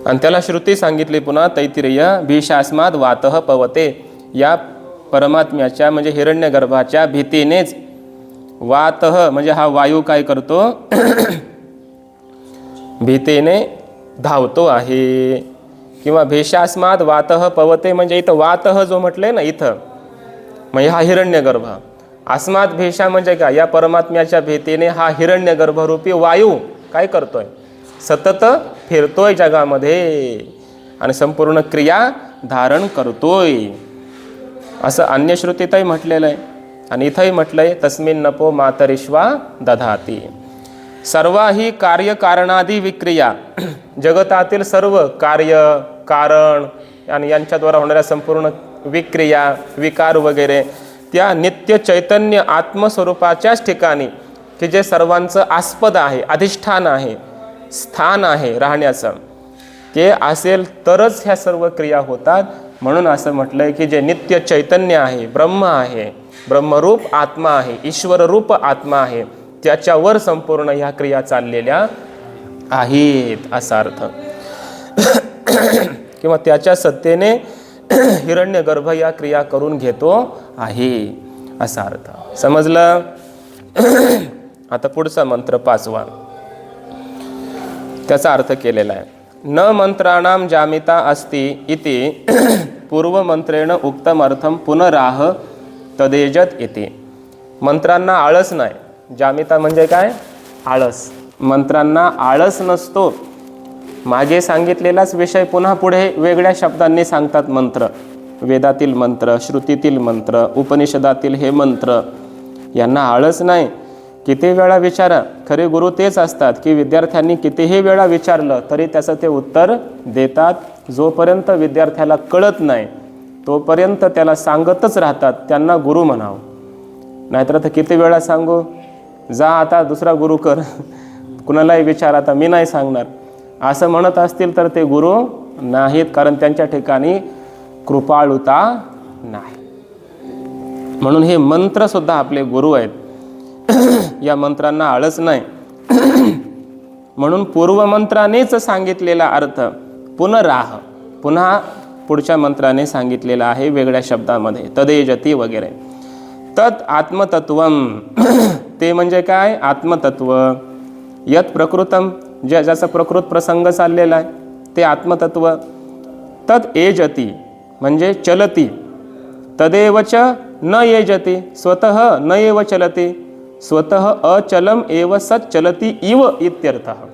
आणि त्याला श्रुती सांगितली पुन्हा तैत्तिरीय भीषास्माद वातः पवते. या परमात्म्याच्या म्हणजे हिरण्यगर्भाच्या भीतीनेच वातः म्हणजे हा वायू काय करतो? भीतीने धावतो आहे. किंवा भीषास्माद वातः पवते म्हणजे इथं वातः जो म्हटलंय ना इथं, म्हणजे हा हिरण्यगर्भ. अस्माद भीषा म्हणजे काय? या परमात्म्याच्या भीतीने हा हिरण्यगर्भरूपी वायू काय करतोय? सतत फिरतोय जगामध्ये आणि संपूर्ण क्रिया धारण करतोय, असं अन्य श्रुतीतही म्हटलेलं आहे. आणि इथंही म्हटलंय तस्मिन् नपो मातरिश्वा दधाती. सर्वाही कार्यकारणादी विक्रिया, जगतातील सर्व कार्य कारण आणि यांच्याद्वारा होणाऱ्या संपूर्ण विक्रिया विकार वगैरे त्या नित्य चैतन्य आत्मस्वरूपाच्याच ठिकाणी, की जे सर्वांचं आस्पद आहे, अधिष्ठान आहे, स्थान आहे राहण्याचं, ते असेल तरच ह्या सर्व क्रिया होतात. म्हणून असं म्हटलंय की जे नित्य चैतन्य आहे, ब्रह्म आहे, ब्रह्मरूप आत्मा आहे, ईश्वररूप आत्मा आहे, त्याच्यावर संपूर्ण ह्या क्रिया चाललेल्या आहेत असा अर्थ. किंवा त्याच्या सत्तेने हिरण्यगर्भ या क्रिया करून घेतो आहे असा अर्थ. समजलं? आता पुढचा मंत्र 5वा, त्याचा अर्थ केलेला आहे. न मंत्राणाम जामिता अस्ति इति पूर्वमंत्रेण उक्तम अर्थम पुनराह तदेजत इति. मंत्रांना आळस नाही. जामिता म्हणजे काय? आळस. मंत्रांना आळस नसतो. मागे सांगितलेलाच विषय पुन्हा पुढे वेगळ्या शब्दांनी सांगतात मंत्र. वेदातील मंत्र, श्रुतीतील मंत्र, उपनिषदातील हे मंत्र, यांना आळस नाही. किती वेळा विचारा, खरे गुरु तेच असतात की विद्यार्थ्यांनी कितीही वेळा विचारलं तरी त्याचं ते उत्तर देतात. जोपर्यंत विद्यार्थ्याला कळत नाही तोपर्यंत त्याला सांगतच राहतात, त्यांना गुरु म्हणावं. नाहीतर आता किती वेळा सांगू, जा आता दुसरा गुरु कर, कुणालाही विचार, आता मी नाही सांगणार असं म्हणत असतील तर ते गुरु नाहीत, कारण त्यांच्या ठिकाणी कृपाळुता नाही. म्हणून हे मंत्र सुद्धा आपले गुरु आहेत. या मंत्रांना आळस नाही. म्हणून पूर्वमंत्रानेच सांगितलेला अर्थ पुनराह, पुन्हा पुढच्या मंत्राने सांगितलेला आहे वेगळ्या शब्दामध्ये, तदेजती वगैरे. तत् आत्मतत्वम, ते म्हणजे काय? आत्मतत्व. यत प्रकृतम, ज्याचा प्रकृत प्रसंग चाललेला आहे ते आत्मतत्व. तत् एजती म्हणजे चलती. तदेवच न येजती, स्वतः न एव चलती, स्वतः अचलम एव सत् चलती इव इत्यर्थः.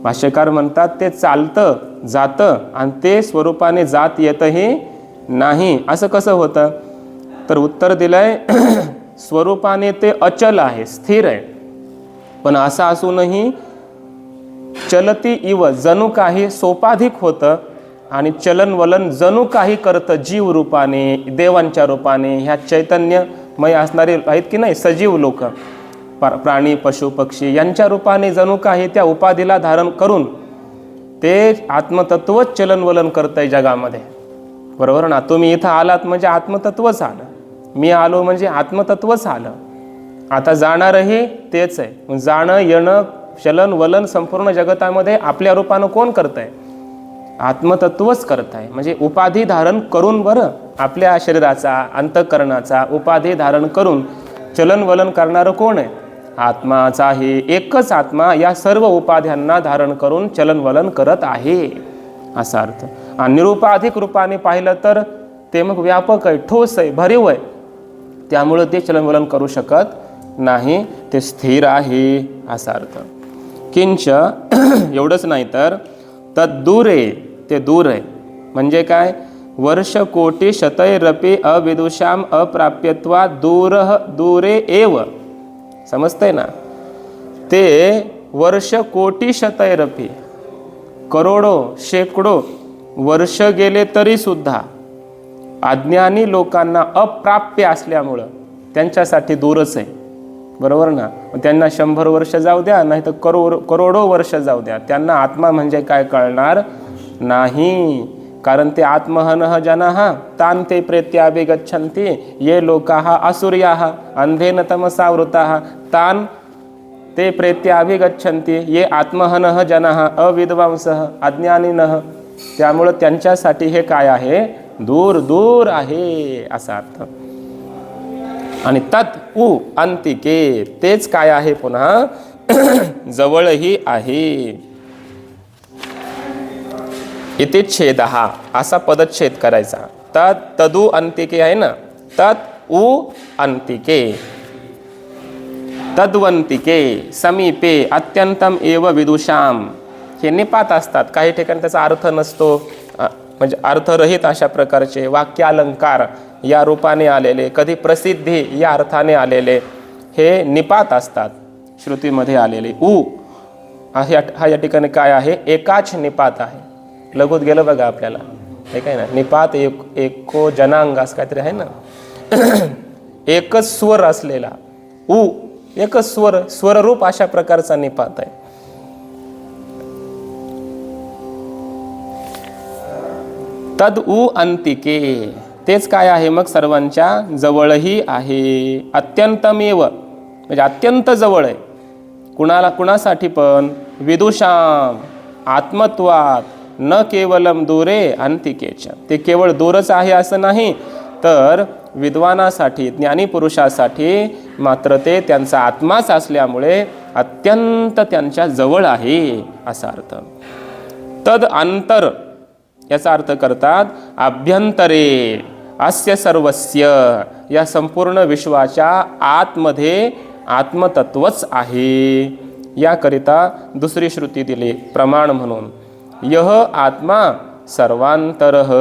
भाष्यकार म्हणतात ते चालतं जातं आणि ते स्वरूपाने जात येतही नाही. असं कसं होतं? तर उत्तर दिलंय स्वरूपाने ते अचल आहे, स्थिर आहे, पण असं असूनही चलती इव जणू काही सोपाधिक होतं आणि चलनवलन जणू काही करतं जीव रूपाने, देवांच्या रूपाने. ह्या चैतन्यमय असणारे आहेत की नाही सजीव लोक, प्राणी पशु पक्षी, यांच्या रूपाने जणू काही त्या उपाधीला धारण करून ते आत्मतत्वच चलनवलन करतंय जगामध्ये, बरोबर ना. तुम्ही इथं आलात म्हणजे आत्मतत्वच आलं, मी आलो म्हणजे आत्मतत्वच आलं. आता जाणारही तेच आहे. जाणं येणं चलन वलन संपूर्ण जगतामध्ये आपल्या रूपानं कोण करतंय? आत्मतत्वच करताय. म्हणजे उपाधी धारण करून, बरं, आपल्या शरीराचा अंतःकरणाचा उपाधी धारण करून चलन वलन करणारं कोण आहे? आत्माचा आहे. एकच आत्मा या सर्व उपाध्यांना धारण करून चलन वलन करत आहे असा अर्थ. आणि निरुपाधिक रूपाने पाहिलं तर ते मग व्यापक आहे, ठोस आहे, भरीव आहे, त्यामुळं ते चलन वलन करू शकत नाही, ते स्थिर आहे असा अर्थ. किंच एवढंच नाही तर तद्दूरे, ते दूर आहे. म्हणजे काय? वर्ष कोटी शतैरपि अविदुषाम अप्राप्यत्वा दूरे एव. समजतंय ना? ते वर्ष कोटी शतैरपि, करोडो शेकडो वर्ष गेले तरी सुद्धा अज्ञानी लोकांना अप्राप्य असल्यामुळं त्यांच्यासाठी दूरच आहे. बरोबर ना? त्यांना 100 वर्ष जाऊ द्या, नाही तर करोडो वर्ष जाऊ द्या, त्यांना आत्मा म्हणजे काय कळणार नाही. कारण ते आत्महनः जनाः तान् ते प्रेत्याभिगच्छन्ति ये लोकाः असुर्याः अंधेन तमसा वृताः तान् ते प्रेत्याभिगच्छन्ति ये आत्महनः जनाः अविद्वांसः अज्ञानिनः. त्यामुळं त्यांच्यासाठी हे काय आहे? दूर दूर आहे असा अर्थ. आणि तत् उ अंतिके, तेच काय आहे? पुन्हा जवळही आहे. इथे छेदः असा पदच्छेद करायचा. तदु अंतिके आहे ना, तत् उ अंतिके, तद्वंतिके, समीपे, अत्यंतम एव विदुषाम. हे निपात असतात. काही ठिकाणी त्याचा अर्थ नसतो, म्हणजे अर्थरहित अशा प्रकारचे वाक्यालंकार या रूपाने आलेले, कधी प्रसिद्धी या अर्थाने आलेले हे निपात असतात श्रुतीमध्ये आलेले. उ हा या ठिकाणी काय आहे? एकाच निपात आहे. लघुत गेलं बघा आपल्याला, हे काय ना, निपात एको जनांग असं काहीतरी आहे ना. एकच स्वर असलेला उ, एकच स्वररूप अशा प्रकारचा निपात आहे. तद उ अंतिके, तेच काय आहे? मग सर्वांच्या जवळही आहे. अत्यंतमेव म्हणजे अत्यंत जवळ आहे. कुणासाठी पण? विदुषाम, आत्मत्वात, न केवलम दूरे अंतिकेच्या. ते केवळ दूरच आहे असं नाही, तर विद्वानासाठी, ज्ञानी पुरुषासाठी मात्र ते त्यांचा आत्माच असल्यामुळे अत्यंत त्यांच्या जवळ आहे असा अर्थ. तद अंतर याचा अर्थ करतात अभ्यंतरे अस्य सर्वस्य, या संपूर्ण विश्वाच्या आतमध्ये आत्मतत्वच आहे. याकरिता दुसरी श्रुती दिली प्रमाण म्हणून. यह आत्मा सर्वांतरः,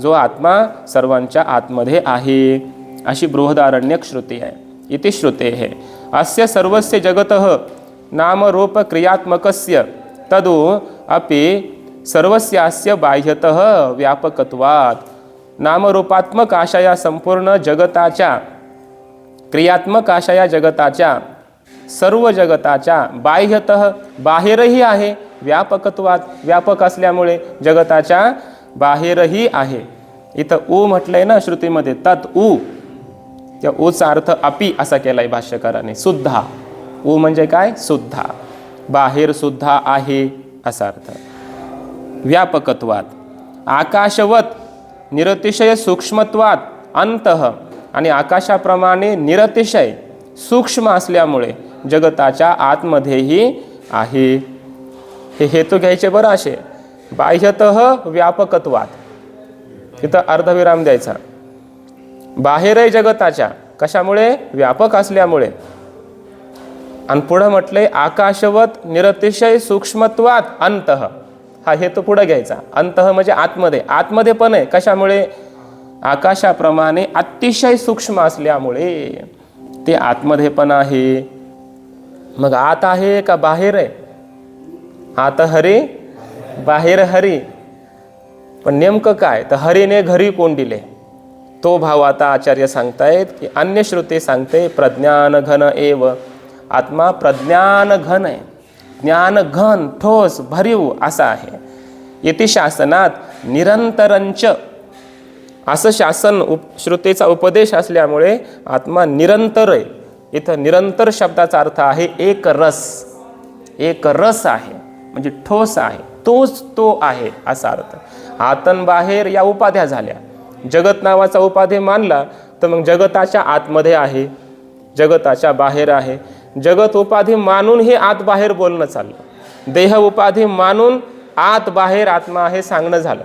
जो आत्मा सर्वांच्या आतमध्ये आहे, अशी बृहदारण्यक श्रुती आहे. इति श्रुतेः अस्य सर्वस्य जगतः नामरूप क्रियात्मकस्य तदु अपि सर्वस्यास्य बाह्यतः व्यापकत्वात्. नामरूपात्मक अशा या संपूर्ण जगताच्या, क्रियात्मक अशा या जगताच्या, सर्व जगताच्या बाह्यतः बाहेरही आहे, व्यापकत्वात व्यापक असल्यामुळे जगताच्या बाहेरही आहे. इथं उ म्हटलंय ना श्रुतीमध्ये, तत् उ, त्या उचा अर्थ अपि असा केलाय भाष्यकाराने, सुद्धा. उ म्हणजे काय? सुद्धा, बाहेर सुद्धा आहे असा अर्थ. व्यापकत्वात, आकाशवत निरतिशय सूक्ष्मत्वात अंतः, आणि आकाशाप्रमाणे निरतिशय सूक्ष्म असल्यामुळे जगताच्या आतमध्येही आहे. हे हेतू घ्यायचे बरं असे. बाह्यतः व्यापकत्वात, तिथं अर्धविराम द्यायचा. बाहेरही जगताच्या, कशामुळे? व्यापक असल्यामुळे. आणि पुढं म्हटलंय आकाशवत निरतिशय सूक्ष्मत्वात अंतः, हा हेतू पुढे घ्यायचा. अंतः म्हणजे आतमध्ये, आतमध्ये पण आहे. कशामुळे? आकाशाप्रमाणे अतिशय सूक्ष्म असल्यामुळे ते आतमध्ये पण आहे. मग आत आहे का बाहेर आहे? आत हरी बाहेर हरी. पण नेमकं काय? तर हरीने घरी कोण दिले? तो भाव आता आचार्य सांगतायत की अन्य श्रुती सांगते प्रज्ञान घन एव. आत्मा प्रज्ञान घन आहे, ज्ञान घन, ठोस, भरीव असा आहे. इति शासनात निरंतरंच, असं शासन श्रुतीचा उपदेश असल्यामुळे आत्मा निरंतर आहे. इथं निरंतर शब्दाचा अर्थ आहे एक रस. एक रस आहे म्हणजे ठोस आहे, तोच तो आहे असा अर्थ. आतन बाहेर या उपाध्या झाल्या. जगत नावाचा उपाधी मानला तर मग जगताच्या आतमध्ये आहे, जगताच्या बाहेर आहे. जगत उपाधी मानून हे आत बाहेर बोलणं चाललं. देह उपाधी मानून आत बाहेर आत्मा आहे सांगणं झालं.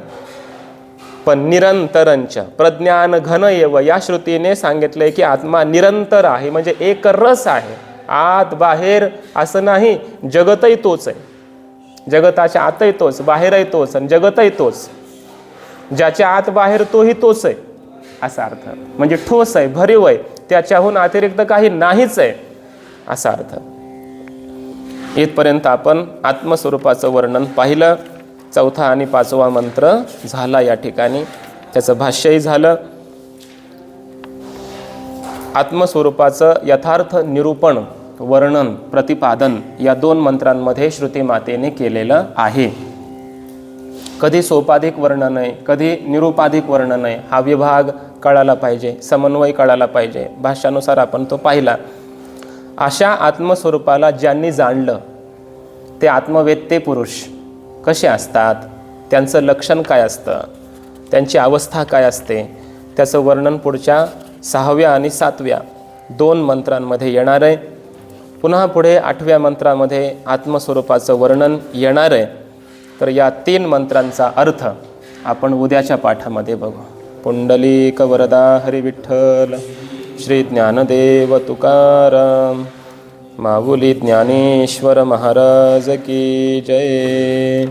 पण निरंतरंच प्रज्ञान घन एव या श्रुतीने सांगितलंय की आत्मा निरंतर आहे, म्हणजे एक रस आहे. आत बाहेर असं नाही. जगतही तोच आहे, जगताच्या आतही तोच, बाहेरही तोच आणि जगतही तोच. ज्याच्या आत बाहेर तोही तोच आहे असा अर्थ. म्हणजे ठोस आहे, भरीव आहे, त्याच्याहून अतिरिक्त काही नाहीच आहे असा अर्थ. इथपर्यंत आपण आत्मस्वरूपाचं वर्णन पाहिलं. चौथा आणि पाचवा मंत्र झाला या ठिकाणी, त्याचं भाष्यही झालं. आत्मस्वरूपाचं यथार्थ निरूपण, वर्णन, प्रतिपादन या 2 मंत्रांमध्ये श्रुती मातेने केलेलं आहे. कधी सोपाधिक वर्णन आहे, कधी निरूपाधिक वर्णन आहे, हा विभाग कळाला पाहिजे, समन्वय कळाला पाहिजे. भाष्यानुसार आपण तो पाहिला. अशा आत्मस्वरूपाला ज्यांनी जाणलं ते आत्मवेत्ते पुरुष कसे असतात, त्यांचं लक्षण काय असतं, त्यांची अवस्था काय असते, त्याचं वर्णन पुढच्या 6व्या आणि 7व्या 2 मंत्रांमध्ये येणार आहे. पुन्हा पुढे 8व्या मंत्रामध्ये आत्मस्वरूपाचं वर्णन येणार आहे. तर या 3 मंत्रांचा अर्थ आपण उद्याच्या पाठामध्ये बघू. पुंडलिक वरदा हरी विठ्ठल. श्री ज्ञानदेव तुकाराम. माऊली ज्ञानेश्वर महाराज की जय.